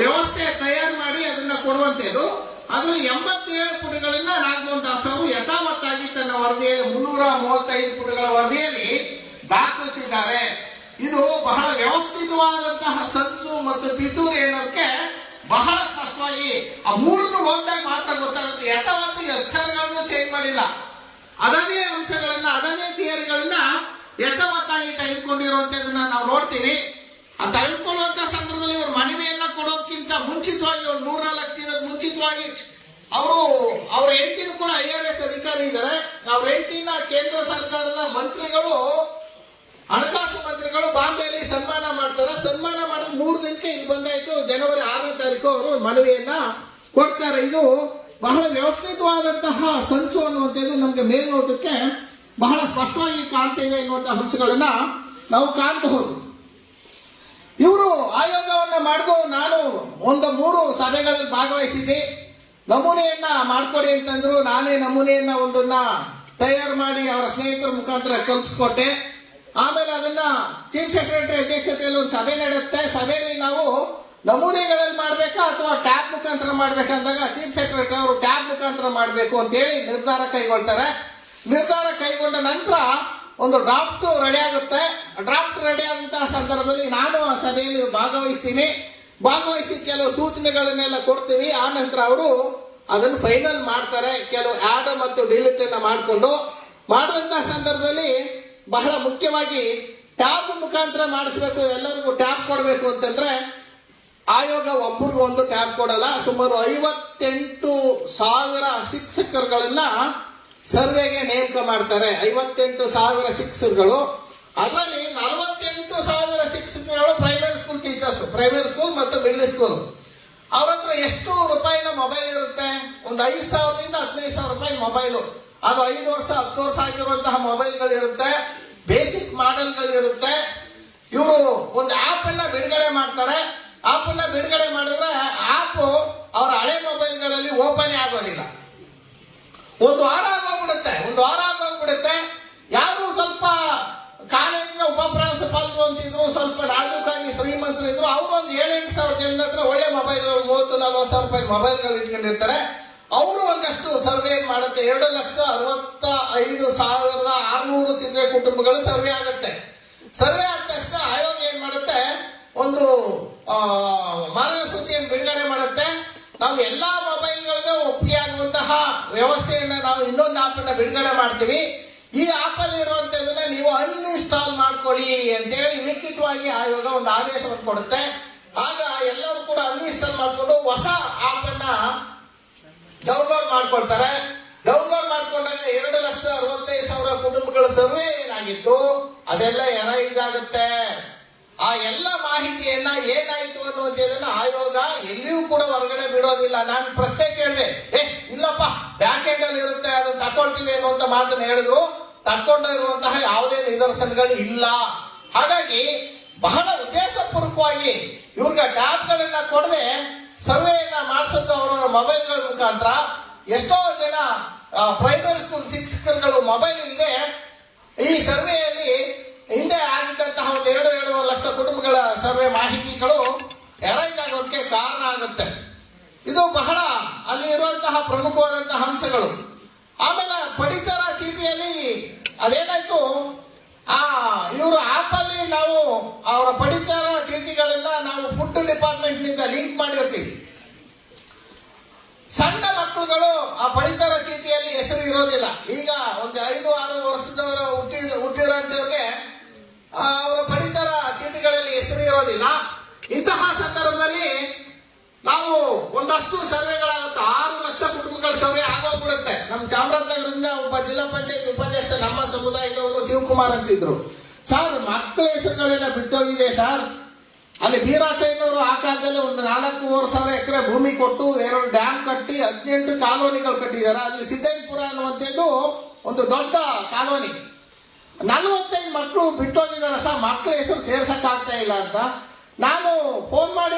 ವ್ಯವಸ್ಥೆ ತಯಾರು ಮಾಡಿ ಅದನ್ನ ಕೊಡುವಂತದ್ದು. ಅದರಲ್ಲಿ 87 ಪುಟಗಳಿಂದ ನಾಗಮೋಹನ್ ದಾಸ್ ಅವರು ಯಥಾವತ್ತಾಗಿ ತನ್ನ ವರದಿಯಲ್ಲಿ 335 ಪುಟಗಳ ವರದಿಯಲ್ಲಿ ದಾಖಲಿಸಿದ್ದಾರೆ. ಇದು ಬಹಳ ವ್ಯವಸ್ಥಿತವಾದಂತಹ ಸಂಚು ಮತ್ತು ಪಿತೂರಿ ಅನ್ನೋದಕ್ಕೆ ಬಹಳ ಸ್ಪಷ್ಟವಾಗಿ ಆ ಮೂರನ್ನು ಓದಿದಾಗ ಮಾತ್ರ ಗೊತ್ತಾಗುತ್ತೆ. ಯಥಾವತ್ತಿಗೆ ಅಕ್ಷರಗಳನ್ನು ಚೇಂಜ್ ಮಾಡಿಲ್ಲ, ಅದನ್ನೇ ಅಂಶಗಳನ್ನ ಅದನ್ನೇ ಥಿಯರಿಗಳನ್ನ ಯಥಾವತ್ತಾಗಿ ತೆಗೆದುಕೊಂಡಿರುವಂತದನ್ನ ನಾವು ನೋಡ್ತೀವಿ. ಆ ತೆಗೆದುಕೊಳ್ಳುವಂತ ಸಂದರ್ಭದಲ್ಲಿ ಇವರು ಮನವಿಯನ್ನ ಕೊಡೋದಕ್ಕಿಂತ ಮುಂಚಿತವಾಗಿ ಒಂದು 3-4 ದಿನದ ಮುಂಚಿತವಾಗಿ ಅವ್ರ ಹೆಂಡತಿನೂ ಕೂಡ IRS ಅಧಿಕಾರಿ ಇದ್ದಾರೆ. ಅವ್ರ ಹೆಂಡತಿನ ಕೇಂದ್ರ ಸರ್ಕಾರದ ಮಂತ್ರಿಗಳು, ಹಣಕಾಸು ಮಂತ್ರಿಗಳು ಬಾಂಬೆಯಲ್ಲಿ ಸನ್ಮಾನ ಮಾಡ್ತಾರೆ. ಸನ್ಮಾನ ಮಾಡಿದ 3 ದಿನಕ್ಕೆ ಇಲ್ಲಿ ಬಂದಾಯ್ತು. ಜನವರಿ 6ನೇ ತಾರೀಕು ಅವರು ಮನವಿಯನ್ನ ಕೊಡ್ತಾರೆ. ಇದು ಬಹಳ ವ್ಯವಸ್ಥಿತವಾದಂತಹ ಸಂಚು ಅನ್ನುವಂಥದ್ದು ನಮ್ಗೆ ಮೇಲ್ನೋಟಕ್ಕೆ ಬಹಳ ಸ್ಪಷ್ಟವಾಗಿ ಕಾಣ್ತಾ ಇದೆ ಎನ್ನುವಂತಹ ಅಂಶಗಳನ್ನ ನಾವು ಕಾಣಬಹುದು. ಇವರು ಆಯೋಗವನ್ನ ಮಾಡಿದು ನಾನು 3 ಸಭೆಗಳಲ್ಲಿ ಭಾಗವಹಿಸಿದ್ದೆ. ನಮೂನೆಯನ್ನ ಮಾಡ್ಕೊಡಿ ಅಂತಂದ್ರು. ನಾನೇ ನಮೂನೆಯನ್ನ ಒಂದನ್ನ ತಯಾರು ಮಾಡಿ ಅವರ ಸ್ನೇಹಿತರ ಮುಖಾಂತರ ಕಲ್ಪಿಸ್ಕೊಟ್ಟೆ. ಆಮೇಲೆ ಅದನ್ನ ಚೀಫ್ ಸೆಕ್ರೆಟರಿ ಅಧ್ಯಕ್ಷತೆಯಲ್ಲಿ ಒಂದು ಸಭೆ ನಡೆಯುತ್ತೆ. ಸಭೆಯಲ್ಲಿ ನಾವು ನಮೂನೆಗಳಲ್ಲಿ ಮಾಡ್ಬೇಕಾ ಅಥವಾ ಟ್ಯಾಬ್ ಮುಖಾಂತರ ಮಾಡ್ಬೇಕಂದಾಗ ಚೀಫ್ ಸೆಕ್ರೆಟರಿ ಅವರು ಟ್ಯಾಬ್ ಮುಖಾಂತರ ಮಾಡಬೇಕು ಅಂತೇಳಿ ನಿರ್ಧಾರ ಕೈಗೊಳ್ತಾರೆ. ನಿರ್ಧಾರ ಕೈಗೊಂಡ ನಂತರ ಒಂದು ಡ್ರಾಫ್ಟ್ ರೆಡಿ ಆಗುತ್ತೆ. ಡ್ರಾಫ್ಟ್ ರೆಡಿ ಆದಂತಹ ಸಂದರ್ಭದಲ್ಲಿ ನಾನು ಆ ಸಭೆಯಲ್ಲಿ ಭಾಗವಹಿಸಿ ಕೆಲವು ಸೂಚನೆಗಳನ್ನೆಲ್ಲ ಕೊಡ್ತೀವಿ. ಆ ನಂತರ ಅವರು ಅದನ್ನು ಫೈನಲ್ ಮಾಡ್ತಾರೆ. ಕೆಲವು ಆಡ್ ಮತ್ತು ಡಿಲೀಟ್ ಅನ್ನ ಮಾಡಿದಂತಹ ಸಂದರ್ಭದಲ್ಲಿ ಬಹಳ ಮುಖ್ಯವಾಗಿ ಟ್ಯಾಬ್ ಮುಖಾಂತರ ಮಾಡಿಸ್ಬೇಕು, ಎಲ್ಲರಿಗೂ ಟ್ಯಾಬ್ ಕೊಡಬೇಕು ಅಂತಂದ್ರೆ ಆಯೋಗ ಒಬ್ಬರಿಗೂ ಒಂದು ಟ್ಯಾಬ್ ಕೊಡಲ್ಲ. ಸುಮಾರು 58,000 ಶಿಕ್ಷಕರುಗಳನ್ನ ಸರ್ವೆಗೆ ನೇಮಕ ಮಾಡ್ತಾರೆ. 58,000 ಶಿಕ್ಷಕರುಗಳು. ಅದರಲ್ಲಿ 48,000 ಶಿಕ್ಷಕರುಗಳು primary school teachers, primary school ಮತ್ತು ಮಿಡ್ಲ್ ಸ್ಕೂಲ್. ಅವ್ರ ಹತ್ರ ಎಷ್ಟು ರೂಪಾಯಿನ ಮೊಬೈಲ್ ಇರುತ್ತೆ? ಒಂದು 5,000ದಿಂದ 15,000 ರೂಪಾಯಿ ಮೊಬೈಲು. ಅದು 5 ವರ್ಷ 10 ವರ್ಷ ಆಗಿರುವಂತಹ ಮೊಬೈಲ್ಗಳಿರುತ್ತೆ, ಬೇಸಿಕ್ ಮಾಡೆಲ್ಗಳಿರುತ್ತೆ. ಇವರು ಒಂದು ಆಪ್ ಅನ್ನ ಬಿಡುಗಡೆ ಮಾಡ್ತಾರೆ. ಆಪ್ ಅನ್ನ ಬಿಡುಗಡೆ ಮಾಡಿದ್ರೆ ಆಪ್ ಅವರ ಹಳೆ ಮೊಬೈಲ್ಗಳಲ್ಲಿ ಓಪನ್ ಆಗೋದಿಲ್ಲ. ಒಂದು ವಾರ ಆಗೋಗ್ಬಿಡುತ್ತೆ. ಯಾರು ಸ್ವಲ್ಪ ಕಾಲೇಜಿನ ಉಪಪ್ರಾಂಶುಪಾಲರು ಅಂತಿದ್ರು, ಸ್ವಲ್ಪ ರಾಜಕಾರಣಿ ಶ್ರೀಮಂತರು ಇದ್ರು, ಅವರು ಒಂದು 7-8 ಸಾವಿರ ಜನದ ಹತ್ರ ಒಳ್ಳೆ ಮೊಬೈಲ್ 30-40 ಸಾವಿರ ರೂಪಾಯಿ ಮೊಬೈಲ್ಗಳು ಇಟ್ಕೊಂಡಿರ್ತಾರೆ. ಅವರು ಒಂದಷ್ಟು ಸರ್ವೆ ಮಾಡುತ್ತೆ. 2,65,600 ಚಿಲ್ಲರೆ ಕುಟುಂಬಗಳು ಸರ್ವೆ ಆಗುತ್ತೆ. ಸರ್ವೆ ಆದ ತಕ್ಷಣ ಆಯೋಗ ಏನ್ ಮಾಡುತ್ತೆ, ಒಂದು ಮಾರ್ಗಸೂಚಿಯನ್ನು ಬಿಡುಗಡೆ ಮಾಡುತ್ತೆ. ನಾವು ಎಲ್ಲಾ ಮೊಬೈಲ್ಗಳಿಗೆ ಒಪ್ಪಿಗೆ ಆಗುವಂತಹ ವ್ಯವಸ್ಥೆಯನ್ನ ನಾವು ಇನ್ನೊಂದು ಆಪ್ ಅನ್ನ ಬಿಡುಗಡೆ ಮಾಡ್ತೀವಿ. ಈ ಆಪ್ ಅಲ್ಲಿ ಇರುವಂತದನ್ನ ನೀವು ಅನ್ಇನ್ಸ್ಟಾಲ್ ಮಾಡ್ಕೊಳ್ಳಿ ಅಂತೇಳಿ ಲಿಖಿತವಾಗಿ ಆಯೋಗ ಒಂದು ಆದೇಶವನ್ನು ಕೊಡುತ್ತೆ. ಆಗ ಎಲ್ಲರೂ ಕೂಡ ಅನ್ಇನ್ಸ್ಟಾಲ್ ಮಾಡಿಕೊಂಡು ಹೊಸ ಆಪ್ ಅನ್ನ ಡೌನ್ಲೋಡ್ ಮಾಡ್ಕೊಳ್ತಾರೆ. ಡೌನ್ಲೋಡ್ ಮಾಡ್ಕೊಂಡಾಗ 2,65,000 ಕುಟುಂಬಗಳ ಸರ್ವೆ ಏನಾಗಿತ್ತು ಅದೆಲ್ಲ ಎರೈಸ್ ಆಗುತ್ತೆ. ಆ ಎಲ್ಲ ಮಾಹಿತಿಯನ್ನ ಏನಾಯ್ತು ಅನ್ನುವಂಥದ್ದನ್ನ ಆಯೋಗ ಎಲ್ಲಿಯೂ ಕೂಡ ಹೊರಗಡೆ ಬಿಡೋದಿಲ್ಲ. ನಾನು ಪ್ರಶ್ನೆ ಕೇಳಿದೆ, ಇಲ್ಲಪ್ಪ ಬ್ಯಾಕ್ ಎಂಡ್ ಅಲ್ಲಿ ಇರುತ್ತೆ, ಅದನ್ನ ತಕೊಳ್ತೀವಿ ಅನ್ನುವಂತ ಮಾತನ್ನ ಹೇಳಿದ್ರು. ತಕೊಂಡಿರುವಂತಹ ಯಾವುದೇ ನಿದರ್ಶನಗಳು ಇಲ್ಲ. ಹಾಗಾಗಿ ಬಹಳ ಉದ್ದೇಶಪೂರ್ವಕವಾಗಿ ಇವ್ರಿಗೆ ಟ್ಯಾಬ್ಗಳನ್ನ ಕೊಡದೆ ಸರ್ವೆಯನ್ನ ಮಾಡಿಸೋದು ಅವರ ಮೊಬೈಲ್ಗಳ ಮುಖಾಂತರ. ಎಷ್ಟೋ ಜನ ಪ್ರೈಮರಿ ಸ್ಕೂಲ್ ಶಿಕ್ಷಕರುಗಳು ಮೊಬೈಲ್ ಇಲ್ಲದೆ ಈ ಸರ್ವೆಯಲ್ಲಿ ಹಿಂದೆ ಆಗಿದ್ದಂತಹ ಒಂದು 2-2.5 ಲಕ್ಷ ಕುಟುಂಬಗಳ ಸರ್ವೆ ಮಾಹಿತಿಗಳು ಎರೈಸ್ ಆಗೋದಕ್ಕೆ ಕಾರಣ ಆಗುತ್ತೆ. ಇದು ಬಹಳ ಅಲ್ಲಿ ಇರುವಂತಹ ಪ್ರಮುಖವಾದಂತಹ ಅಂಶಗಳು. ಆಮೇಲೆ ಪಡಿತರ ಚೀಟಿಯಲ್ಲಿ ಅದೇನಾಯ್ತು, ಇವರು ಆಪ್ ಅಲ್ಲಿ ನಾವು ಅವರ ಪಡಿತರ ಚೀಟಿಗಳನ್ನ ನಾವು ಫುಡ್ ಡಿಪಾರ್ಟ್ಮೆಂಟ್ ನಿಂದ ಲಿಂಕ್ ಮಾಡಿರ್ತೀವಿ. ಸಣ್ಣ ಮಕ್ಕಳುಗಳು ಆ ಪಡಿತರ ಚೀಟಿಯಲ್ಲಿ ಹೆಸರು ಇರೋದಿಲ್ಲ. ಈಗ ಒಂದು 5-6 ವರ್ಷದವರು ಹುಟ್ಟಿರೋಂಥವ್ರಿಗೆ ಅವರ ಪಡಿತರ ಚೀಟಿಗಳಲ್ಲಿ ಹೆಸರು ಇರೋದಿಲ್ಲ. ಇಂತಹ ಸಂದರ್ಭದಲ್ಲಿ ನಾವು ಒಂದಷ್ಟು ಸರ್ವೆಗಳಾಗುತ್ತೆ. 6 ಲಕ್ಷ ಕುಟುಂಬಗಳ ಸರ್ವೆ ಆಗೋಗ್ಬಿಡುತ್ತೆ. ನಮ್ಮ ಚಾಮರಾಜನಗರದಿಂದ ಒಬ್ಬ ಜಿಲ್ಲಾ ಪಂಚಾಯತ್ ಉಪಾಧ್ಯಕ್ಷ ನಮ್ಮ ಸಮುದಾಯದವರು ಶಿವಕುಮಾರ್ ಅಂತಿದ್ರು. ಸರ್, ಮಕ್ಕಳ ಹೆಸರುಗಳೆಲ್ಲ ಬಿಟ್ಟೋಗಿದೆ ಸರ್. ಅಲ್ಲಿ ಬೀರಾಚಯ್ಯನವರು ಆ ಕಾಲದಲ್ಲಿ ಒಂದು 4,000 ಎಕರೆ ಭೂಮಿ ಕೊಟ್ಟು 2 ಡ್ಯಾಮ್ ಕಟ್ಟಿ 18 ಕಾಲೋನಿಗಳು ಕಟ್ಟಿದ್ದಾರೆ. ಅಲ್ಲಿ ಸಿದ್ದೈಪುರ ಅನ್ನುವಂಥದ್ದು ಒಂದು ದೊಡ್ಡ ಕಾಲೋನಿ. 45 ಮಕ್ಕಳು ಬಿಟ್ಟೋಗಿದ್ದಾರೆ ಸರ್, ಮಕ್ಕಳ ಹೆಸರು ಸೇರ್ಸಕ್ ಆಗ್ತಾ ಇಲ್ಲ ಅಂತ. ನಾನು ಫೋನ್ ಮಾಡಿ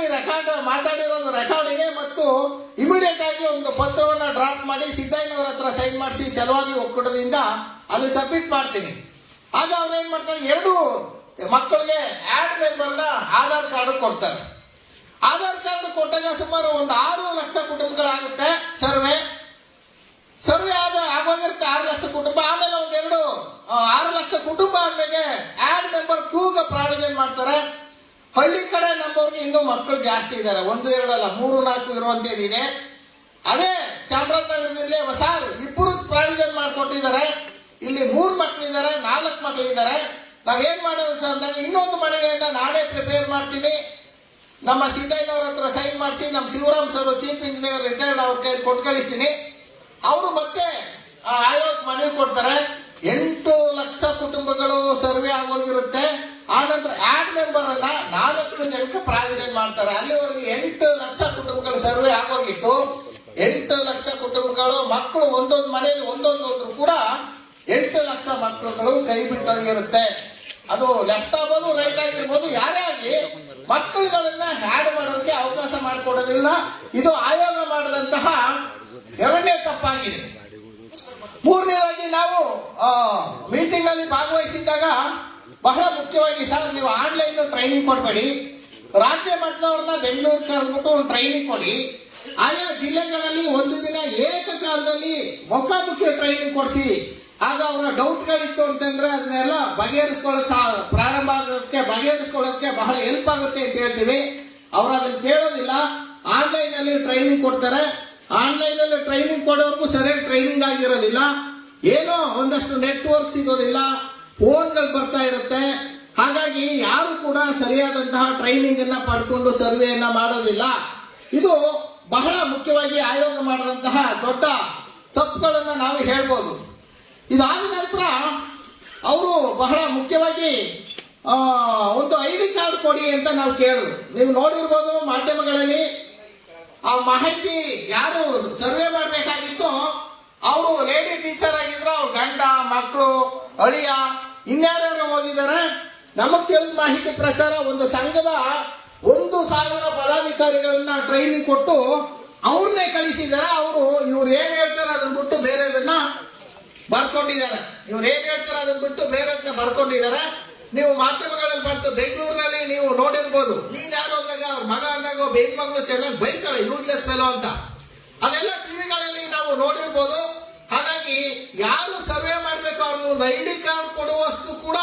ಮಾತಾಡಿರೋದು ರೆಕಾರ್ಡ್ ಇದೆ ಮತ್ತು ಇಮಿಡಿಯೇಟ್ ಆಗಿ ಒಂದು ಪತ್ರವನ್ನು ಡ್ರಾಫ್ಟ್ ಮಾಡಿ ಸಿದ್ದಯ್ಯನವರ ಹತ್ರ ಸೈನ್ ಮಾಡಿಸಿ ಛಲವಾದಿ ಒಕ್ಕೂಟದಿಂದ ಅಲ್ಲಿ ಸಬ್ಮಿಟ್ ಮಾಡ್ತೀನಿ. ಆಗ ಅವ್ರು ಏನ್ ಮಾಡ್ತಾರೆ, 2 ಮಕ್ಕಳಿಗೆ ಆಡ್ ಮೆಂಬರ್ನ ಆಧಾರ್ ಕಾರ್ಡ್ ಕೊಡ್ತಾರೆ. ಆಧಾರ್ ಕಾರ್ಡ್ ಕೊಟ್ಟಾಗ ಸುಮಾರು ಒಂದು 6 ಲಕ್ಷ ಕುಟುಂಬಗಳಾಗುತ್ತೆ ಸರ್ವೆ ಆಗೋದಿರುತ್ತೆ 6 ಲಕ್ಷ ಕುಟುಂಬ. ಆಮೇಲೆ ಒಂದೆರಡು 6 ಲಕ್ಷ ಕುಟುಂಬ ಆದ್ಮೇಲೆ ಆಡ್ ಮೆಂಬರ್ 2 ಪ್ರಾವಿಷನ್ ಮಾಡ್ತಾರೆ. ಹಳ್ಳಿ ಕಡೆ ನಮ್ಮವ್ರಿಗೆ ಇನ್ನೂ ಮಕ್ಕಳು ಜಾಸ್ತಿ ಇದ್ದಾರೆ, 1 2 ಅಲ್ಲ 3 4 ಇರುವಂತದ್ದಿದೆ. ಅದೇ ಚಾಮರಾಜನಗರದಲ್ಲಿ ಹೊಸ 2 ಪ್ರಾವಿಷನ್ ಮಾಡಿಕೊಟ್ಟಿದ್ದಾರೆ. ಇಲ್ಲಿ 3 ಮಕ್ಕಳಿದ್ದಾರೆ, 4 ಮಕ್ಕಳಿದ್ದಾರೆ. ನಾವೇನ್ ಮಾಡೋದು ಸರ್ ಅಂದಾಗ ಇನ್ನೊಂದು ಮನೆಗೆಯಿಂದ ನಾನೇ ಪ್ರಿಪೇರ್ ಮಾಡ್ತೀನಿ, ನಮ್ಮ ಸಿದ್ದಯ್ಯನವ್ರ ಹತ್ರ ಸೈನ್ ಮಾಡಿಸಿ ನಮ್ಮ Shivaram sir chief engineer retired ಅವ್ರ ಕೈ ಕೊಟ್ಟು ಕಳಿಸ್ತೀನಿ. ಅವರು ಮತ್ತೆ ಆಯೋಗಕ್ಕೆ ಮನವಿ ಕೊಡ್ತಾರೆ. 8 ಲಕ್ಷ ಕುಟುಂಬಗಳು ಸರ್ವೆ ಆಗೋಗಿರುತ್ತೆ. ಆನಂತರ ಆಡ್ ಮೆಂಬರ್ ಅನ್ನ 4 ಜನಕ್ಕೆ ಪ್ರಾವಿಷನ್ ಮಾಡ್ತಾರೆ. ಅಲ್ಲಿವರೆಗೆ 8 ಲಕ್ಷ ಕುಟುಂಬಗಳು ಸರ್ವೆ ಆಗೋಗಿತ್ತು. 8 ಲಕ್ಷ ಕುಟುಂಬಗಳು ಮಕ್ಕಳು ಒಂದೊಂದು ಮನೆಯಲ್ಲಿ ಒಂದೊಂದು ಹೋದ್ರು ಕೂಡ 8 ಲಕ್ಷ ಮಕ್ಕಳುಗಳು ಕೈ ಬಿಟ್ಟೋಗಿರುತ್ತೆ. ಅದು ಲೆಫ್ಟ್ ಆಗ್ಬೋದು ರೈಟ್ ಆಗಿರ್ಬೋದು, ಯಾರೇ ಆಗಲಿ ಮಕ್ಕಳುಗಳನ್ನ ಹ್ಯಾಡ್ ಮಾಡೋದಕ್ಕೆ ಅವಕಾಶ ಮಾಡಿಕೊಡೋದಿಲ್ಲ. ಇದು ಆಯೋಗ ಮಾಡಿದಂತಹ 2ನೇ ತಪ್ಪಾಗಿದೆ. 3ನೇದಾಗಿ ನಾವು ಮೀಟಿಂಗ್ ನಲ್ಲಿ ಭಾಗವಹಿಸಿದ್ದಾಗ ಬಹಳ ಮುಖ್ಯವಾಗಿ ಸರ್ ನೀವು ಆನ್ಲೈನ್ ಟ್ರೈನಿಂಗ್ ಕೊಡಬೇಡಿ, ರಾಜ್ಯ ಮಟ್ಟದವ್ರನ್ನ ಬೆಂಗಳೂರು ಕರೆದ್ಬಿಟ್ಟು ಒಂದು ಟ್ರೈನಿಂಗ್ ಕೊಡಿ. ಆಯಾ ಜಿಲ್ಲೆಗಳಲ್ಲಿ ಒಂದು ದಿನ ಏಕಕಾಲದಲ್ಲಿ ಮುಖಾಮುಖಿ ಟ್ರೈನಿಂಗ್ ಕೊಡಿಸಿ. ಆಗ ಅವರ ಡೌಟ್ಗಳಿತ್ತು ಅಂತಂದ್ರೆ ಅದನ್ನೆಲ್ಲ ಬಗೆಹರಿಸ್ಕೊಳ್ಳೋದಕ್ಕೆ ಬಹಳ ಹೆಲ್ಪ್ ಆಗುತ್ತೆ ಅಂತ ಹೇಳ್ತೀವಿ. ಅವ್ರು ಅದನ್ನ ಕೇಳೋದಿಲ್ಲ. ಆನ್ಲೈನ್ ಅಲ್ಲಿ ಟ್ರೈನಿಂಗ್ ಕೊಡ್ತಾರೆ. ಆನ್ಲೈನ್ ಅಲ್ಲಿ ಟ್ರೈನಿಂಗ್ ಕೊಡೋರ್ಗೂ ಸರಿಯಾಗಿ ಟ್ರೈನಿಂಗ್ ಆಗಿರೋದಿಲ್ಲ. ಏನೋ ಒಂದಷ್ಟು ನೆಟ್ವರ್ಕ್ ಸಿಗೋದಿಲ್ಲ, ಫೋನ್ಗಳು ಬರ್ತಾ ಇರುತ್ತೆ. ಹಾಗಾಗಿ ಯಾರು ಕೂಡ ಸರಿಯಾದಂತಹ ಟ್ರೈನಿಂಗ್ ಅನ್ನ ಪಡ್ಕೊಂಡು ಸರ್ವೆಯನ್ನ ಮಾಡೋದಿಲ್ಲ. ಇದು ಬಹಳ ಮುಖ್ಯವಾಗಿ ಆಯೋಗ ಮಾಡಿದಂತಹ ದೊಡ್ಡ ತಪ್ಪುಗಳನ್ನ ನಾವು ಹೇಳ್ಬೋದು. ಇದಾದ ನಂತರ ಅವರು ಬಹಳ ಮುಖ್ಯವಾಗಿ ಒಂದು ID ಕಾರ್ಡ್ ಕೊಡಿ ಅಂತ ನಾವು ಕೇಳಿದ್ರು. ನೀವು ನೋಡಿರ್ಬೋದು ಮಾಧ್ಯಮಗಳಲ್ಲಿ ಆ ಮಾಹಿತಿ ಯಾರು ಸರ್ವೆ ಮಾಡಬೇಕಾಗಿತ್ತು ಅವರು ಲೇಡಿ ಟೀಚರ್ ಆಗಿದ್ರು, ಅವ್ರ ಗಂಡ ಮಕ್ಕಳು ಅಳಿಯ ಇನ್ಯಾರ್ಯಾರು ಹೋಗಿದ್ದಾರೆ. ನಮಗ್ ತಿಳಿದ ಮಾಹಿತಿ ಪ್ರಕಾರ ಒಂದು ಸಂಘದ 1,000 ಪದಾಧಿಕಾರಿಗಳನ್ನ ಟ್ರೈನಿಂಗ್ ಕೊಟ್ಟು ಅವ್ರನ್ನೇ ಕಳಿಸಿದ್ದಾರೆ. ಇವ್ರು ಏನ್ ಹೇಳ್ತಾರೆ ಅದನ್ನ ಬಿಟ್ಟು ಬೇರೆದನ್ನ ಬರ್ಕೊಂಡಿದ್ದಾರೆ. ನೀವು ಮಾಧ್ಯಮಗಳಲ್ಲಿ ಬಂತು ಬೆಂಗಳೂರಿನಲ್ಲಿ ನೀವು ನೋಡಿರ್ಬೋದು. ನೀನ್ ಯಾರು ಅಂದಾಗ ಅವ್ರ ಮಗ ಅಂದಾಗ ಹೆಣ್ಮಗಳು ಚೆನ್ನಾಗಿ ಬೈತಾಳೆ ಯೂಸ್ಲೆಸ್ ಫೆಲೋ ಅಂತ. ಅದೆಲ್ಲ ಟಿವಿಗಳಲ್ಲಿ ನಾವು ನೋಡಿರ್ಬೋದು. ಹಾಗಾಗಿ ಯಾರು ಸರ್ವೆ ಮಾಡ್ಬೇಕು ಅವ್ರಿಗೆ ಒಂದು ID ಕಾರ್ಡ್ ಕೊಡುವಷ್ಟು ಕೂಡ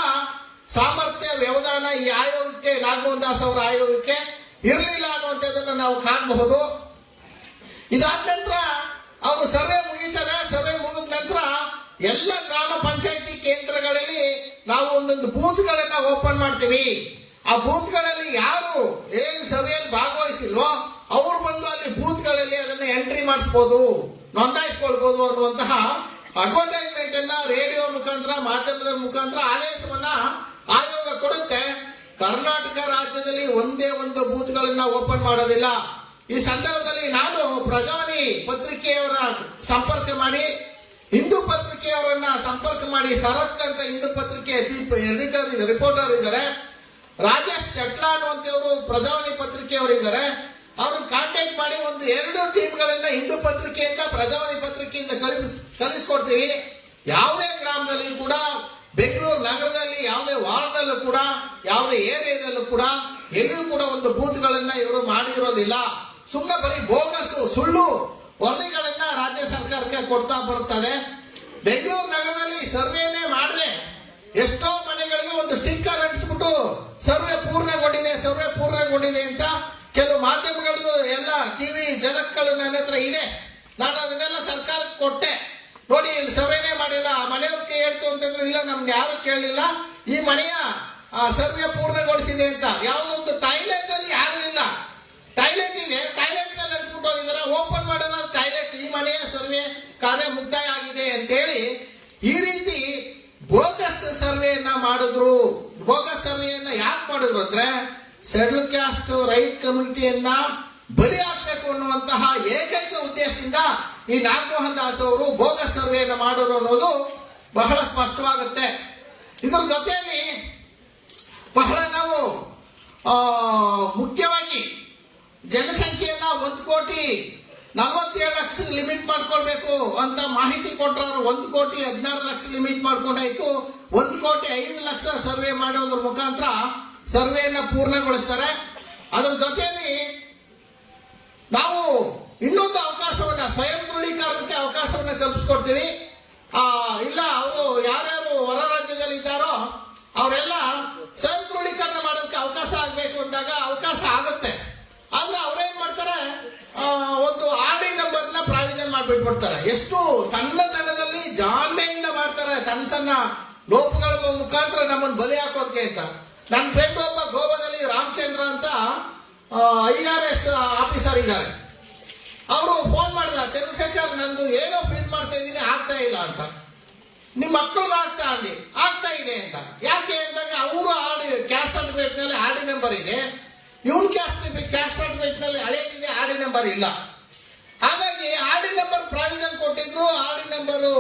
ಸಾಮರ್ಥ್ಯ ವ್ಯವಧಾನ ಈ ಆಯೋಗಕ್ಕೆ, ನಾಗಮೋಹನ್ ದಾಸ್ ಅವರ ಆಯೋಗಕ್ಕೆ ಇರಲಿಲ್ಲ ಅನ್ನುವಂಥದ್ದನ್ನ ನಾವು ಕಾಣಬಹುದು. ಇದಾದ ನಂತರ ಅವರು ಸರ್ವೆ ಮುಗಿತದೆ. ಸರ್ವೆ ಮುಗಿದ ನಂತರ ಎಲ್ಲ ಗ್ರಾಮ ಪಂಚಾಯಿತಿ ಕೇಂದ್ರಗಳಲ್ಲಿ ನಾವು ಒಂದೊಂದು ಬೂತ್ಗಳನ್ನ ಓಪನ್ ಮಾಡ್ತೀವಿ. ಆ ಬೂತ್ಗಳಲ್ಲಿ ಯಾರು ಏನ್ ಸರ್ವೆಯಲ್ಲಿ ಭಾಗವಹಿಸಿಲ್ವೋ ಅವ್ರು ಬಂದು ಅಲ್ಲಿ ಬೂತ್ಗಳಲ್ಲಿ ಅದನ್ನ ಎಂಟ್ರಿ ಮಾಡಿಸ್ಬೋದು, ನೋಂದಾಯಿಸ್ಕೊಳ್ಬಹುದು ಅನ್ನುವಂತಹ ಅಡ್ವರ್ಟೈಸ್ಮೆಂಟ್ ಅನ್ನ ರೇಡಿಯೋ ಮುಖಾಂತರ, ಮಾಧ್ಯಮದ ಮುಖಾಂತರ ಆದೇಶವನ್ನ ಆಯೋಗ ಕೊಡುತ್ತೆ. ಕರ್ನಾಟಕ ರಾಜ್ಯದಲ್ಲಿ ಒಂದೇ ಒಂದು ಬೂತ್ಗಳನ್ನ ಓಪನ್ ಮಾಡೋದಿಲ್ಲ. ಈ ಸಂದರ್ಭದಲ್ಲಿ ನಾನು ಪ್ರಜಾವಾಣಿ ಪತ್ರಿಕೆಯವರ ಸಂಪರ್ಕ ಮಾಡಿ, ಹಿಂದೂ ಪತ್ರಿಕೆಯವರನ್ನ ಸಂಪರ್ಕ ಮಾಡಿ, ಶರತ್ ಅಂತ ಹಿಂದೂ ಪತ್ರಿಕೆಯ ಚೀಫ್ ಎಡಿಟರ್ ರಿಪೋರ್ಟರ್ ಇದ್ದಾರೆ, ರಾಜೇಶ್ ಚಟ್ಲಾ ಅನ್ನುವಂಥವರು ಪ್ರಜಾವಾಣಿ ಪತ್ರಿಕೆಯವರು ಇದ್ದಾರೆ. ಅವ್ರನ್ನ ಕಾಂಟ್ಯಾಕ್ಟ್ ಮಾಡಿ ಒಂದು 2 ಟೀಮ್ಗಳನ್ನ ಹಿಂದೂ ಪತ್ರಿಕೆಯಿಂದ ಪ್ರಜಾವಾಣಿ ಪತ್ರಿಕೆಯಿಂದ ಕಳಿಸ್ಕೊಡ್ತೀವಿ. ಯಾವುದೇ ಗ್ರಾಮದಲ್ಲಿ ಕೂಡ, ಬೆಂಗಳೂರು ನಗರದಲ್ಲಿ ಯಾವುದೇ ವಾರ್ಡ್ನಲ್ಲೂ ಕೂಡ, ಯಾವುದೇ ಏರಿಯಾದಲ್ಲೂ ಕೂಡ ಎಲ್ಲಿಯೂ ಕೂಡ ಒಂದು ಬೂತ್ಗಳನ್ನ ಇವರು ಮಾಡಿರೋದಿಲ್ಲ. ಸುಮ್ಮನೆ ಬರೀ ಬೋಗಸ್ ಸುಳ್ಳು ವರದಿಗಳನ್ನ ರಾಜ್ಯ ಸರ್ಕಾರಕ್ಕೆ ಕೊಡ್ತಾ ಬರುತ್ತದೆ. ಬೆಂಗಳೂರು ನಗರದಲ್ಲಿ ಸರ್ವೆನೇ ಮಾಡದೆ ಎಷ್ಟೋ ಮನೆಗಳಿಗೆ ಒಂದು ಸ್ಟಿಕ್ಕರ್ ಅಂಟಿಸ್ಬಿಟ್ಟು ಸರ್ವೆ ಪೂರ್ಣಗೊಂಡಿದೆ ಅಂತ ಕೆಲವು ಮಾಧ್ಯಮಗಳು ಎಲ್ಲ ಟಿವಿ ಜನಕ್ಕಳು ನನ್ನ ಹತ್ರ ಇದೆ. ನಾನು ಅದನ್ನೆಲ್ಲ ಸರ್ಕಾರಕ್ಕೆ ಕೊಟ್ಟೆ. ನೋಡಿ ಇಲ್ಲಿ ಸರ್ವೆನೇ ಮಾಡಿಲ್ಲ, ಆ ಮನೆಯವ್ರಿಗೆ ಹೇಳ್ತು ಅಂತಂದ್ರೆ ಇಲ್ಲ ನಮ್ಗೆ ಯಾರು ಕೇಳಲಿಲ್ಲ, ಈ ಮನೆಯ ಸರ್ವೆ ಪೂರ್ಣಗೊಳಿಸಿದೆ ಅಂತ. ಯಾವುದೊಂದು ಟಾಯ್ಲೆಟ್ ಅಲ್ಲಿ ಯಾರು ಇಲ್ಲ, ಟಾಯ್ಲೆಟ್ ಇದೆ, ಟಾಯ್ಲೆಟ್ ಮೇಲೆ ಅನ್ಸ್ಬಿಟ್ಟು ಹೋಗಿದ್ದಾರೆ, ಓಪನ್ ಮಾಡೋಣ ಟಾಯ್ಲೆಟ್, ಈ ಮನೆಯ ಸರ್ವೆ ಕಾರ್ಯ ಮುಕ್ತಾಯ ಆಗಿದೆ ಅಂತೇಳಿ ಈ ರೀತಿ ಬೋಗಸ್ ಸರ್ವೆಯನ್ನ ಮಾಡಿದ್ರು. ಬೋಗಸ್ ಸರ್ವೆಯನ್ನ ಯಾಕೆ ಮಾಡಿದ್ರು ಅಂದ್ರೆ ಶೆಡ್ಯೂಲ್ ಕ್ಯಾಸ್ಟ್ ರೈಟ್ ಕಮ್ಯುನಿಟಿಯನ್ನ ಬಲಿ ಹಾಕಬೇಕು ಅನ್ನುವಂತಹ ಏಕೈಕ ಉದ್ದೇಶದಿಂದ ಈ ನಾಗಮೋಹನ್ ದಾಸ್ ಅವರು ಬೋಗಸ್ ಸರ್ವೆಯನ್ನ ಮಾಡೋರು ಅನ್ನೋದು ಬಹಳ ಸ್ಪಷ್ಟವಾಗುತ್ತೆ. ಇದರ ಜೊತೆಯಲ್ಲಿ ಬಹಳ ನಾವು ಮುಖ್ಯವಾಗಿ ಜನಸಂಖ್ಯೆಯನ್ನ 1,47,00,000 ಲಿಮಿಟ್ ಮಾಡ್ಕೊಳ್ಬೇಕು ಅಂತ ಮಾಹಿತಿ ಕೊಟ್ಟರು. 1,16,00,000 ಲಿಮಿಟ್ ಮಾಡ್ಕೊಂಡಾಯ್ತು. 1,05,00,000 ಸರ್ವೆ ಮಾಡೋದ್ರ ಮುಖಾಂತರ ಸರ್ವೆಯನ್ನ ಪೂರ್ಣಗೊಳಿಸ್ತಾರೆ. ಅದ್ರ ಜೊತೆಯಲ್ಲಿ ಇನ್ನೊಂದು ಅವಕಾಶವನ್ನ ಸ್ವಯಂ ದೃಢೀಕರಣಕ್ಕೆ ಅವಕಾಶವನ್ನ ಕಲ್ಪಿಸ್ಕೊಡ್ತೀವಿ. ಇಲ್ಲ ಅವರು ಯಾರ್ಯಾರು ಹೊರ ರಾಜ್ಯದಲ್ಲಿ ಇದ್ದಾರೋ ಅವರೆಲ್ಲ ಸ್ವಯಂ ದೃಢೀಕರಣ ಮಾಡೋದಕ್ಕೆ ಅವಕಾಶ ಆಗಬೇಕು ಅಂದಾಗ ಅವಕಾಶ ಆಗುತ್ತೆ. ಆದ್ರೆ ಅವ್ರೇನ್ ಮಾಡ್ತಾರೆ, ಒಂದು RD ನಂಬರ್ನ ಪ್ರಾವಿಷನ್ ಮಾಡಿಬಿಟ್ಬಿಡ್ತಾರೆ. ಎಷ್ಟು ಸಣ್ಣತನದಲ್ಲಿ ಜಾಣ್ಮೆಯಿಂದ ಮಾಡ್ತಾರೆ, ಸಣ್ಣ ಸಣ್ಣ ಲೋಪಗಳ ಮುಖಾಂತರ ನಮ್ಮನ್ನು ಬಲಿ ಹಾಕೋದಕ್ಕೆ ಅಂತ. ನನ್ನ ಫ್ರೆಂಡ್ ಒಬ್ಬ ಗೋವಾದಲ್ಲಿ ರಾಮಚಂದ್ರ ಅಂತ IRS ಆಫೀಸರ್ ಇದ್ದಾರೆ. ಅವರು ಫೋನ್ ಮಾಡಿದ, ಚಂದ್ರಶೇಖರ್ ನಂದು ಏನೋ ಫೀಡ್ ಮಾಡ್ತಾ ಇದ್ದೀನಿ ಆಗ್ತಾ ಇಲ್ಲ ಅಂತ. ನಿಮ್ಮ ಮಕ್ಕಳದ್ದು ಆಗ್ತಾ ಇದೆ ಅಂತ. ಯಾಕೆ ಅಂದಾಗ ಅವರು ಕ್ಯಾಸ್ಟ್ ಸರ್ಟಿಫಿಕೇಟ್ ನಲ್ಲಿ RD ನಂಬರ್ ಇದೆ, ಇವನ್ ಕ್ಯಾಸ್ಟ್ ಸರ್ಟಿಫಿಕೇಟ್ ನಲ್ಲಿ ಹಳೇದಿದೆ, RD ನಂಬರ್ ಇಲ್ಲ. ಹಾಗಾಗಿ RD ನಂಬರ್ ಪ್ರಾವಿಷನ್ ಕೊಟ್ಟಿದ್ರು, RD ನಂಬರು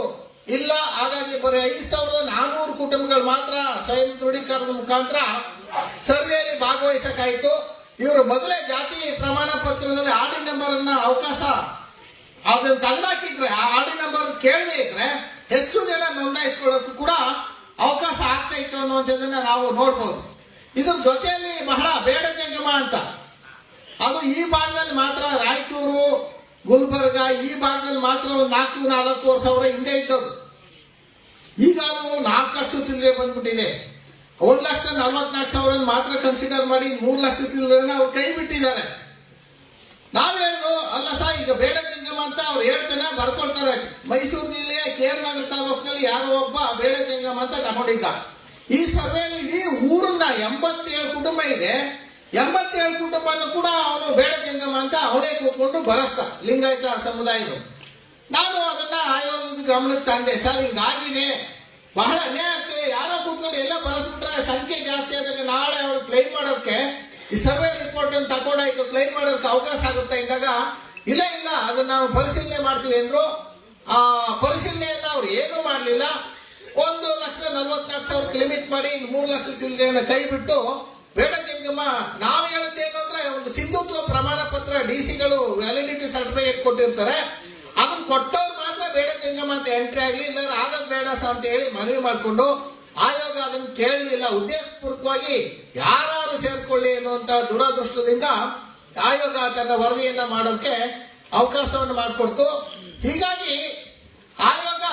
ಇಲ್ಲ. ಹಾಗಾಗಿ ಬರೀ 5,400 ಕುಟುಂಬಗಳು ಮಾತ್ರ ಸ್ವಯಂ ದೃಢೀಕರಣದ ಮುಖಾಂತರ ಸರ್ವೆಯಲ್ಲಿ ಭಾಗವಹಿಸಕ್ಕಾಯ್ತು. ಇವರು ಮೊದಲೇ ಜಾತಿ ಪ್ರಮಾಣ ಪತ್ರದಲ್ಲಿ RD ನಂಬರ್ ಅನ್ನ ಅವಕಾಶ ಅದನ್ನು ತೆಗೆದಾಕಿದ್ರೆ, RD ನಂಬರ್ ಕೇಳದೇ ಇದ್ರೆ ಹೆಚ್ಚು ಜನ ನೋಂದಾಯಿಸ್ಕೊಳ್ಳೋಕ್ಕೂ ಕೂಡ ಅವಕಾಶ ಆಗ್ತಾ ಇತ್ತು ಅನ್ನುವಂಥದ್ದನ್ನ ನಾವು ನೋಡ್ಬೋದು. ಇದ್ರ ಜೊತೆಯಲ್ಲಿ ಬಹಳ ಬೇಡ ಜಂಗಮ ಅಂತ, ಅದು ಈ ಭಾಗದಲ್ಲಿ ಮಾತ್ರ, ರಾಯಚೂರು, ಗುಲ್ಬರ್ಗ ಈ ಭಾಗದಲ್ಲಿ ಮಾತ್ರ ಒಂದು 4,000 ಸಾವಿರ ಹಿಂದೆ ಇದ್ದದ್ದು. ಈಗ ಅದು 4 ಲಕ್ಷ ಚಿಲ್ಲರೆ ಬಂದ್ಬಿಟ್ಟಿದೆ. 1,44,000 ಮಾತ್ರ ಕನ್ಸಿಡರ್ ಮಾಡಿ 3 ಲಕ್ಷ ಚಿಲ್ಲರೆನ ಅವ್ರು ಕೈ ಬಿಟ್ಟಿದ್ದಾರೆ. ನಾವ್ ಹೇಳಿದ್ರು ಅಲ್ಲ ಸರ್, ಈಗ ಬೇಡ ಜಂಗಮ ಅಂತ ಅವ್ರು ಹೇಳ್ತಾನೆ ಬರ್ಕೊಳ್ತಾರೆ. ಮೈಸೂರು ಜಿಲ್ಲೆಯ ಕೇರ್ನಗರ ತಾಲೂಕಿನಲ್ಲಿ ಯಾರೋ ಒಬ್ಬ ಬೇಡ ಜಂಗಮ ಅಂತ ತಗೊಂಡಿದ್ದ. ಈ ಸರ್ವೆಯಲ್ಲಿ ಇಡೀ ಊರನ್ನ 87 ಕುಟುಂಬ ಇದೆ, 87 ಕುಟುಂಬನೂ ಕೂಡ ಅವನು ಬೇಡ ಜಂಗಮ ಅಂತ ಅವನೇ ಕೂತ್ಕೊಂಡು ಬರಸ್ತ, ಲಿಂಗಾಯತ ಸಮುದಾಯದ. ನಾನು ಅದನ್ನ ಆಯೋಗದ ಗಮನಕ್ಕೆ ತಂದೆ, ಸರ್ ಹಿಂಗಾಗಿದೆ, ಬಹಳ ಅನ್ಯಾಯ ಆಗ್ತದೆ, ಯಾರೋ ಕೂತ್ಕೊಂಡು ಎಲ್ಲ ಬರೆಸ್ಬಿಟ್ರೆ ಸಂಖ್ಯೆ ಜಾಸ್ತಿ ಆದಾಗ ನಾಳೆ ಅವ್ರು ಕ್ಲೈಮ್ ಮಾಡೋದಕ್ಕೆ ಈ ಸರ್ವೆ ರಿಪೋರ್ಟ್ ಅನ್ನು ತಗೊಂಡಾಯ್ತು, ಕ್ಲೈಮ್ ಮಾಡೋದಕ್ಕೆ ಅವಕಾಶ ಆಗುತ್ತೆ ಇದ್ದಾಗ, ಇಲ್ಲ ಅದನ್ನ ನಾವು ಪರಿಶೀಲನೆ ಮಾಡ್ತೀವಿ ಅಂದ್ರು. ಆ ಪರಿಶೀಲನೆಯನ್ನ ಅವ್ರು ಏನೂ ಮಾಡಲಿಲ್ಲ. 1,44,000 ಲಿಮಿಟ್ ಮಾಡಿ 3 ಲಕ್ಷ ಚಿಲ್ಲರೆಯನ್ನು ಕೈ ಬಿಟ್ಟು ಬೇಡ ಜಂಗಮ. ನಾವು ಹೇಳೋದೇನು ಅಂದ್ರೆ, ಒಂದು ಸಿಂಧುತ್ವ ಪ್ರಮಾಣ ಪತ್ರ DCಗಳು ವ್ಯಾಲಿಡಿಟಿ ಸರ್ಟಿಫಿಕೇಟ್ ಕೊಟ್ಟಿರ್ತಾರೆ, ಅದನ್ನ ಕೊಟ್ಟವ್ರು ಮಾತ್ರ ಬೇಡ ಜಂಗಮ ಅಂತ ಎಂಟ್ರಿ ಆಗಲಿ, ಇಲ್ಲ ಆಗೋದು ಬೇಡ ಸರ್ ಅಂತ ಹೇಳಿ ಮನವಿ ಮಾಡಿಕೊಂಡು ಆಯೋಗ ಅದನ್ನು ಕೇಳಲಿಲ್ಲ. ಉದ್ದೇಶಪೂರ್ವಕವಾಗಿ ಯಾರು ಸೇರ್ಕೊಳ್ಳಿ ಎನ್ನುವಂತ ದುರದೃಷ್ಟದಿಂದ ಆಯೋಗ ತನ್ನ ವರದಿಯನ್ನ ಮಾಡೋದಕ್ಕೆ ಅವಕಾಶವನ್ನು ಮಾಡಿಕೊಡ್ತು. ಹೀಗಾಗಿ ಆಯೋಗ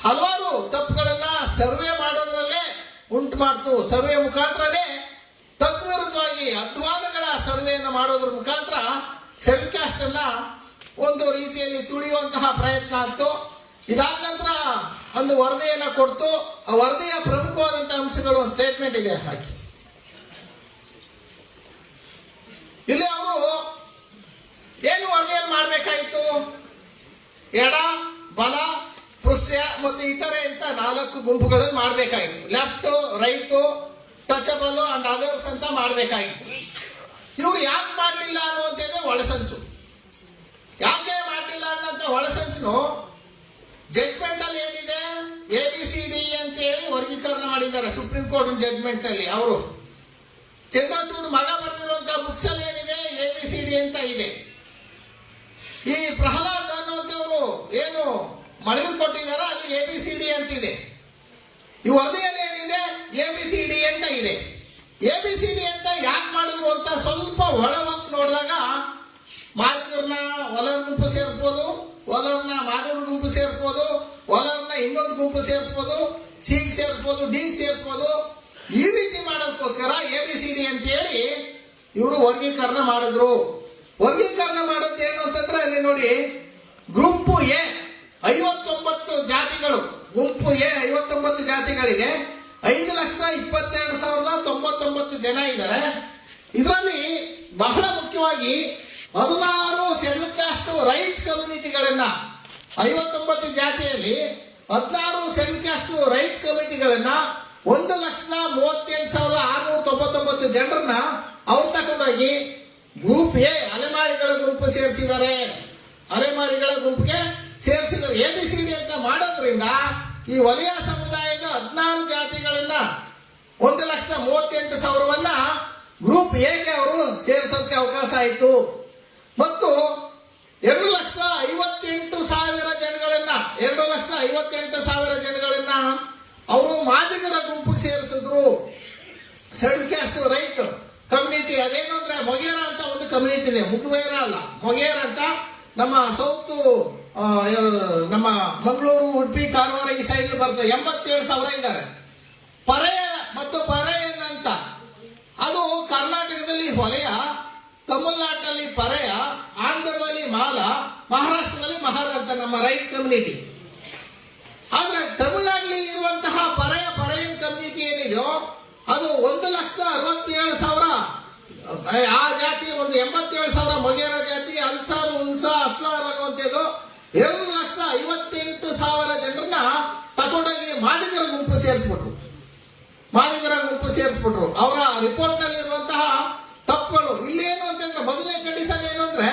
ಹಲವಾರು ತಪ್ಪುಗಳನ್ನ ಸರ್ವೆ ಮಾಡೋದ್ರಲ್ಲೇ ಉಂಟು ಮಾಡ್ತು. ಸರ್ವೆ ಮುಖಾಂತರನೇ ತದ್ವಿರುದ್ಧವಾಗಿ ಅಧ್ವಾನಗಳ ಸರ್ವೆಯನ್ನು ಮಾಡೋದ್ರ ಮುಖಾಂತರ ಶೆಡ್ಯೂಲ್ ಕಾಸ್ಟ್ ಅನ್ನ ಒಂದು ರೀತಿಯಲ್ಲಿ ತುಳಿಯುವಂತಹ ಪ್ರಯತ್ನ ಆಗ್ತು. ಇದಾದ ನಂತರ ಒಂದು ವರದಿಯನ್ನ ಕೊಡ್ತು. ಆ ವರದಿಯ ಪ್ರಮುಖವಾದಂತಹ ಅಂಶಗಳು ಸ್ಟೇಟ್ಮೆಂಟ್ ಇದೆ, ಹಾಕಿ. ಇಲ್ಲಿ ಅವರು ಏನು ವರದಿಯನ್ನು ಮಾಡಬೇಕಾಯಿತು? ಎಡ, ಬಲ, ಪೃಷ್ಠ ಮತ್ತು ಇತರೆ ಅಂತ 4 ಗುಂಪುಗಳನ್ನು ಮಾಡಬೇಕಾಗಿತ್ತು. Left, right, touchable and others ಅಂತ ಮಾಡಬೇಕಾಗಿತ್ತು. ಇವರು ಯಾಕೆ ಮಾಡಲಿಲ್ಲ ಅನ್ನುವಂಥದ್ದೇ ಒಳಸಂಚು. ಯಾಕೆ ಮಾಡಲಿಲ್ಲ ಅನ್ನೋಂಥ ಒಳಸಂಚು ಜಡ್ಜ್ಮೆಂಟ್ ಅಲ್ಲಿ ಏನಿದೆ, ABCD ಅಂತ ಹೇಳಿ ವರ್ಗೀಕರಣ ಮಾಡಿದ್ದಾರೆ ಸುಪ್ರೀಂ ಕೋರ್ಟ್ ಜಡ್ಜ್ಮೆಂಟ್ ಅಲ್ಲಿ. ಅವರು ಚಂದ್ರಚೂಡ್ ಮಗ ಬರೆದಿರುವಂತಹ ಬುಕ್ಸ್ ಅಲ್ಲಿ ಏನಿದೆ, ABCD ಅಂತ ಇದೆ. ಈ ಪ್ರಹ್ಲಾದ್ ಅನ್ನುವಂಥವ್ರು ಏನು ಮನವಿ ಕೊಟ್ಟಿದಾರ ಅಲ್ಲಿ ABCD ಅಂತಿದೆ. ಈ ವರದಿಯಲ್ಲಿ ಏನಿದೆ, ABCD ಅಂತ ಇದೆ. ABCD ಅಂತ ಯಾಕೆ ಮಾಡಿದ್ರು ಅಂತ ಸ್ವಲ್ಪ ಒಳಮಕ್ ನೋಡಿದಾಗ, ಮಾದಿಗರನ್ನ ಒಲರ ಗುಂಪು ಸೇರಿಸ್ಬೋದು, ಒಲರ್ನ ಮಾದಿಗರ ಗುಂಪು ಸೇರಿಸ್ಬೋದು, ಒಲರ್ನ ಇನ್ನೊಂದು ಗುಂಪು ಸೇರಿಸ್ಬೋದು, ಸಿಗೆ ಸೇರಿಸ್ಬೋದು, ಡಿಗೆ ಸೇರಿಸ್ಬೋದು. ಈ ರೀತಿ ಮಾಡೋದಕ್ಕೋಸ್ಕರ ABCD ಅಂತ ಹೇಳಿ ಇವರು ವರ್ಗೀಕರಣ ಮಾಡಿದ್ರು. ವರ್ಗೀಕರಣ ಮಾಡೋದು ಏನು ಅಂತಂದ್ರೆ, ಅಲ್ಲಿ ನೋಡಿ, ಗುಂಪು A 59 ಜಾತಿಗಳು, ಗುಂಪು A 59 ಜಾತಿಗಳಿದೆ. 5,22,099 ಜನ ಇದ್ದಾರೆ. ಇದರಲ್ಲಿ ಬಹಳ ಮುಖ್ಯವಾಗಿ 16 ಶೆಡ್ಯೂಲ್ ಕಾಸ್ಟ್ ರೈಟ್ ಕಮ್ಯುನಿಟಿಗಳನ್ನ, 59 ಜಾತಿಯಲ್ಲಿ 16 ಶೆಡ್ಯೂಲ್ ಕಾಸ್ಟ್ ರೈಟ್ ಕಮಿಟಿಗಳನ್ನ 1,38,699 ಜನರನ್ನ ಅವ್ರು ತಗೊಂಡೋಗಿ ಗ್ರೂಪ್ A ಅಲೆಮಾರಿಗಳ ಗುಂಪು ಸೇರಿಸಿದ್ದಾರೆ. ಅಲೆಮಾರಿಗಳ ಗುಂಪಿಗೆ ಸೇರಿಸಿದ್ದಾರೆ. ABCD ಅಂತ ಮಾಡೋದ್ರಿಂದ ಈ ವಲಯ ಸಮುದಾಯದ 16 ಜಾತಿಗಳನ್ನ 1,38,000 ಗ್ರೂಪ್ Aಗೆ ಅವರು ಸೇರಿಸೋದಕ್ಕೆ ಅವಕಾಶ ಆಯಿತು. ಮತ್ತು 2,58,000 ಜನಗಳನ್ನ 2,58,000 ಜನಗಳನ್ನ ಅವರು ಮಾದಿಗರ ಗುಂಪಿಗೆ ಸೇರಿಸಿದ್ರು. Schedule caste right community. ಅದೇನು ಅಂದ್ರೆ ಮೊಗೇರ ಅಂತ ಒಂದು ಕಮ್ಯುನಿಟಿ ಇದೆ, ಮುಗುವೇರ ಅಲ್ಲ, ಮೊಗೇರ ಅಂತ. ನಮ್ಮ ಸೌತ್ ನಮ್ಮ ಮಂಗಳೂರು, ಉಡುಪಿ, ಕಾರವಾರ ಈ ಸೈಡ್ ಬರ್ತದೆ. 87,000 ಇದ್ದಾರೆ. ಪರೆಯ ಮತ್ತು ಪರೆಯನ್ ಅಂತ, ಅದು ಕರ್ನಾಟಕದಲ್ಲಿ ಹೊಲೆಯ, ತಮಿಳುನಾಡಿನಲ್ಲಿ ಪರೆಯ, ಆಂಧ್ರದಲ್ಲಿ ಮಾಲ, ಮಹಾರಾಷ್ಟ್ರದಲ್ಲಿ ಮಹಾರ ಅಂತ ನಮ್ಮ ರೈಟ್ ಕಮ್ಯುನಿಟಿ. ಆದ್ರೆ ತಮಿಳುನಾಡಿನಲ್ಲಿ ಇರುವಂತಹ ಪರೆಯನ್ ಕಮ್ಯುನಿಟಿ ಏನಿದೆಯೋ ಅದು 1,67,000. ಆ ಜಾತಿ ಒಂದು 87,000 ಮೊಗೇರ ಜಾತಿ, ಅಲ್ಸಾರ್, ಉಲ್ಸಾ, ಅಸ್ಲಾರ್ ಅನ್ನುವಂಥದ್ದು 2,58,000 ಜನರನ್ನ ತಗೊಂಡೋಗಿ ಮಾದಿಗರ ಗುಂಪು ಸೇರಿಸ್ಬಿಟ್ರು. ಅವರ ರಿಪೋರ್ಟ್ ನಲ್ಲಿ ಇರುವಂತಹ ತಪ್ಪುಗಳು ಇಲ್ಲೇನು ಅಂತಂದ್ರೆ, ಮೊದಲನೇ ಕಂಡೀಷನ್ ಏನು ಅಂದ್ರೆ